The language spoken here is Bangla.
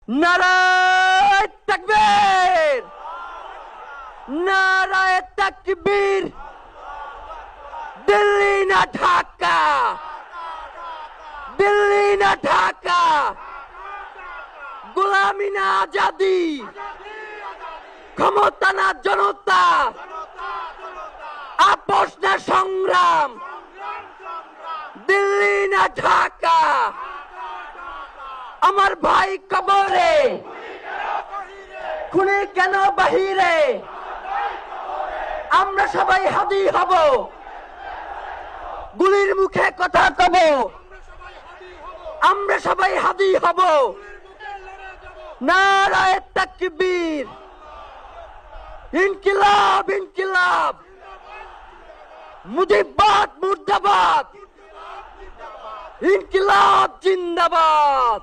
নারায়ে তাকবীর, নারায়ে তাকবীর। দিল্লি না ঢাকা, দিল্লি না ঢাকা, গোলামি না আজাদি, ক্ষমতা না জনতা, আপোষ না সংগ্রাম। দিল্লি না ঢাকা, আমার ভাই কবরে, খুনি কেন বাহিরে, আমরা সবাই হাদি হব, গুলির মুখে কথা কব, আমরা সবাই হাদি হব। নারায়ে তাকবীর, ইনকিলাব ইনকিলাব, মুজিববাদ মুর্দাবাদ, ইনকিলাব জিন্দাবাদ।